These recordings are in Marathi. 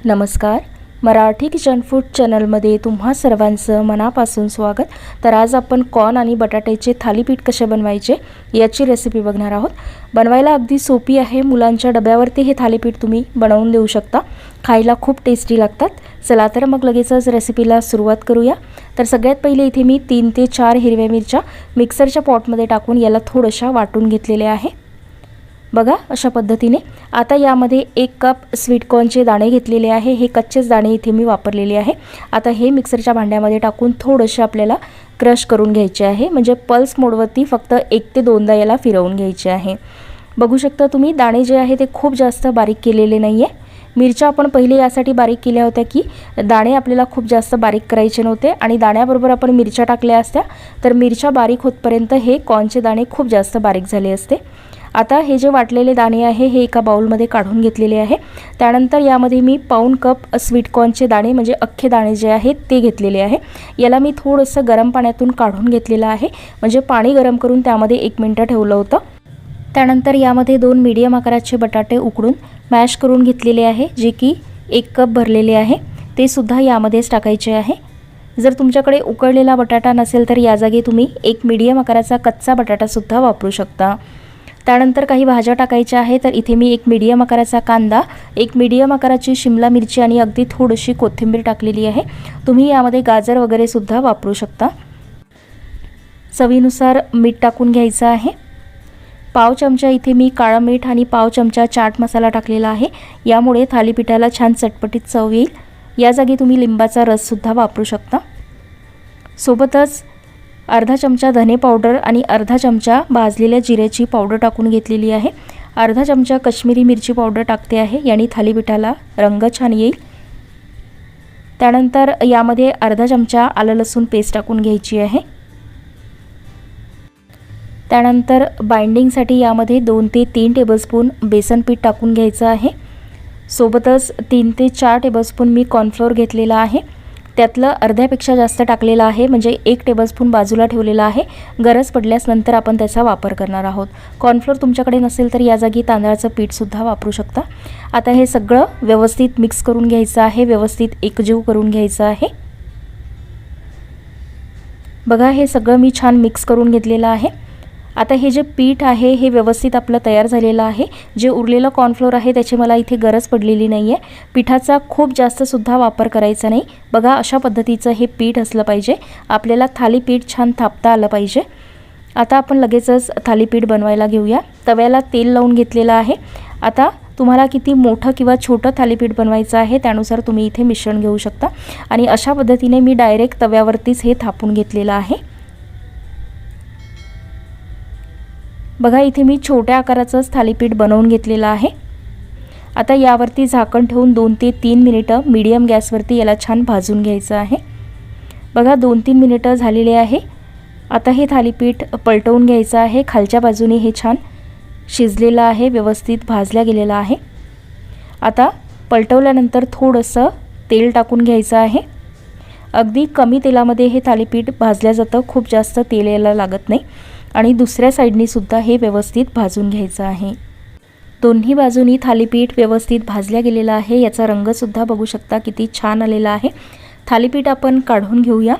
नमस्कार. मराठी किचन फूड चॅनलमध्ये तुम्हा सर्वांचं मनापासून स्वागत. तर आज आपण कॉर्न आणि बटाट्याचे थालीपीठ कसे बनवायचे याची रेसिपी बघणार आहोत. बनवायला अगदी सोपी आहे. मुलांच्या डब्यावरती हे थालीपीठ तुम्ही बनवून देऊ शकता. खायला खूप टेस्टी लागतात. चला तर मग लगेचच रेसिपीला सुरुवात करूया. तर सगळ्यात पहिले इथे मी 3 ते 4 हिरव्या मिरच्या मिक्सरच्या पॉटमध्ये टाकून याला थोडंशा वाटून घेतलेले आहे. बघा अशा पद्धतीने. आता यामध्ये 1 कप स्वीट कॉर्नचे दाणे घेतलेले आहे. हे कच्चेच दाणे इथे मी वापरलेले आहे. आता हे मिक्सरच्या भांड्यामध्ये टाकून थोडेसे आपल्याला क्रश करून घ्यायचे आहे. म्हणजे पल्स मोडवरती फक्त 1 ते 2दा याला फिरवून घ्यायचे आहे. बघू शकता तुम्ही दाणे जे आहे ते खूप जास्त बारीक केलेले नाही आहे. मिरच्या आपण पहिले यासाठी बारीक केल्या होत्या की दाणे आपल्याला खूप जास्त बारीक करायचे नव्हते आणि दाण्याबरोबर आपण मिरच्या टाकल्या असत्या तर मिरच्या बारीक होतपर्यंत हे कॉर्नचे दाणे खूप जास्त बारीक झाले असते. आता हे जे वाटलेले दाणे आहे हे एका बाउलमध्ये काढून घेतलेले आहे. त्यानंतर यामध्ये मी पाऊण कप स्वीट कॉर्नचे दाणे म्हणजे अख्खे दाणे जे आहेत ते घेतलेले आहे. याला मी थोडंसं गरम पाण्यातून काढून घेतलेलं आहे. म्हणजे पाणी गरम करून त्यामध्ये 1 मिनिट ठेवलं होतं. त्यानंतर यामध्ये 2 मीडियम आकाराचे बटाटे उकडून मॅश करून घेतलेले आहे, जे की 1 कप भरलेले आहे. ते सुद्धा यामध्येच टाकायचे आहे. जर तुमच्याकडे उकडलेला बटाटा नसेल तर या जागी तुम्ही 1 मीडियम आकाराचा कच्चा बटाटासुद्धा वापरू शकता. त्यानंतर काही भाज्या टाकायच्या आहे. तर इथे मी 1 मीडियम आकाराचा कांदा, 1 मीडियम आकाराची शिमला मिरची आणि अगदी थोडीशी कोथिंबीर टाकलेली आहे. तुम्ही यामध्ये गाजर वगैरे सुद्धा वापरू शकता. चवीनुसार मीठ टाकून घ्यायचं आहे. पाव चमचा इथे मी काळं मीठ आणि पाव चमचा चाट मसाला टाकलेला आहे. यामुळे थालीपीठाला छान चटपटीत चव येईल. या जागी तुम्ही लिंबाचा रससुद्धा वापरू शकता. सोबतच अर्धा चमचा धने पावडर आणि अर्धा चमचा भाजलेल्या जिऱ्याची पावडर टाकून घेतलेली आहे. अर्धा चमचा काश्मीरी मिरची पावडर टाकते आहे. याने थालीपीठाला रंग छान येईल. त्यानंतर यामध्ये अर्धा चमचा आलं लसूण पेस्ट टाकून घ्यायची आहे. त्यानंतर बाइंडिंगसाठी यामध्ये 2 ते 3 टेबलस्पून बेसन पीठ टाकून घ्यायचं आहे. सोबतच 3 ते 4 टेबलस्पून मी कॉर्नफ्लोअर घेतलेला आहे. त्यातलं अर्ध्यापेक्षा जास्त टाकलेलं आहे. म्हणजे 1 टेबलस्पून बाजूला ठेवलेला आहे. गरज पडल्यास नंतर आपण त्याचा वापर करणार आहोत. कॉर्नफ्लोअर तुमच्याकडे नसेल तर या जागी तांदळाचं पीठसुद्धा वापरू शकता. आता हे सगळं व्यवस्थित मिक्स करून घ्यायचं आहे. व्यवस्थित एकजीव करून घ्यायचं आहे. बघा हे सगळं मी छान मिक्स करून घेतलेलं आहे. आता हे जे पीठ आहे हे व्यवस्थित आपलं तयार झालेलं आहे. जे उरलेलं कॉर्नफ्लोअर आहे त्याची मला इथे गरज पडलेली नाही आहे. पिठाचा खूप जास्तसुद्धा वापर करायचा नाही. बघा अशा पद्धतीचं हे पीठ असलं पाहिजे. आपल्याला थालीपीठ छान थापता आलं पाहिजे. आता आपण लगेचच थालीपीठ बनवायला घेऊया. तव्याला तेल लावून घेतलेलं आहे. आता तुम्हाला किती मोठं किंवा छोटं थालीपीठ बनवायचं आहे त्यानुसार तुम्ही इथे मिश्रण घेऊ शकता. आणि अशा पद्धतीने मी डायरेक्ट तव्यावरतीच हे थापून घेतलेलं आहे. बघा इथे मी छोट्या आकाराचंच थालीपीठ बनवून घेतलेलं आहे. आता यावरती झाकण ठेवून 2 ते 3 मिनिटं मीडियम गॅसवरती याला छान भाजून घ्यायचं आहे. बघा 2-3 मिनिटं झालेले आहे. आता हे थालीपीठ पलटवून घ्यायचं आहे. खालच्या बाजूने हे छान शिजलेलं आहे, व्यवस्थित भाजल्या गेलेलं आहे. आता पलटवल्यानंतर थोडंसं तेल टाकून घ्यायचं आहे. अगदी कमी तेलामध्ये हे थालीपीठ भाजल्या जातं. खूप जास्त तेल यायला लागत नाही. आणि दुसऱ्या साईडनी सुद्धा हे व्यवस्थित भाजून घ्यायचं आहे. दोन्ही बाजूनी थालीपीठ व्यवस्थित भाजल्या गेलेलं आहे. याचा रंगसुद्धा बघू शकता किती छान आलेला आहे. थालीपीठ आपण काढून घेऊया.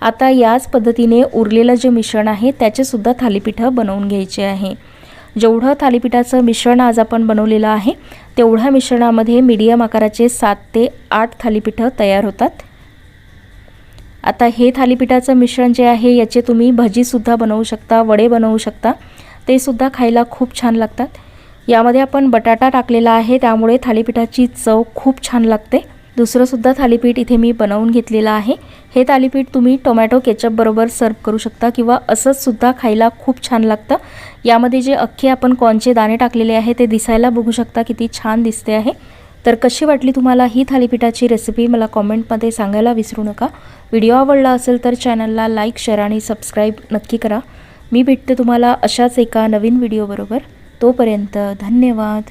आता याच पद्धतीने उरलेलं जे मिश्रण आहे त्याचेसुद्धा थालीपीठं बनवून घ्यायचे आहे. जेवढं थालीपीठाचं मिश्रण आज आपण बनवलेलं आहे तेवढ्या मिश्रणामध्ये मीडियम आकाराचे 7 ते 8 थालीपीठं तयार होतात. आता हे थालीपीठाचं मिश्रण जे आहे याचे तुम्ही भजीसुद्धा बनवू शकता, वडे बनवू शकता. ते सुद्धा खायला खूप छान लागतात. यामध्ये आपण बटाटा टाकलेला आहे त्यामुळे थालीपीठाची चव खूप छान लागते. दुसरंसुद्धा थालीपीठ इथे मी बनवून घेतलेलं आहे. हे थालीपीठ तुम्ही टोमॅटो केचप बरोबर सर्व करू शकता किंवा असंच सुद्धा खायला खूप छान लागतं. यामध्ये जे अख्खे आपण कॉर्नचे दाणे टाकलेले आहे ते दिसायला बघू शकता किती छान दिसते आहे. तर कशी वाटली तुम्हाला ही थालीपीठाची रेसिपी मला कॉमेंटमध्ये सांगायला विसरू नका. व्हिडिओ आवडला असेल तर चॅनलला लाईक, शेअर आणि सबस्क्राईब नक्की करा. मी भेटते तुम्हाला अशाच एका नवीन व्हिडिओबरोबर. तोपर्यंत धन्यवाद.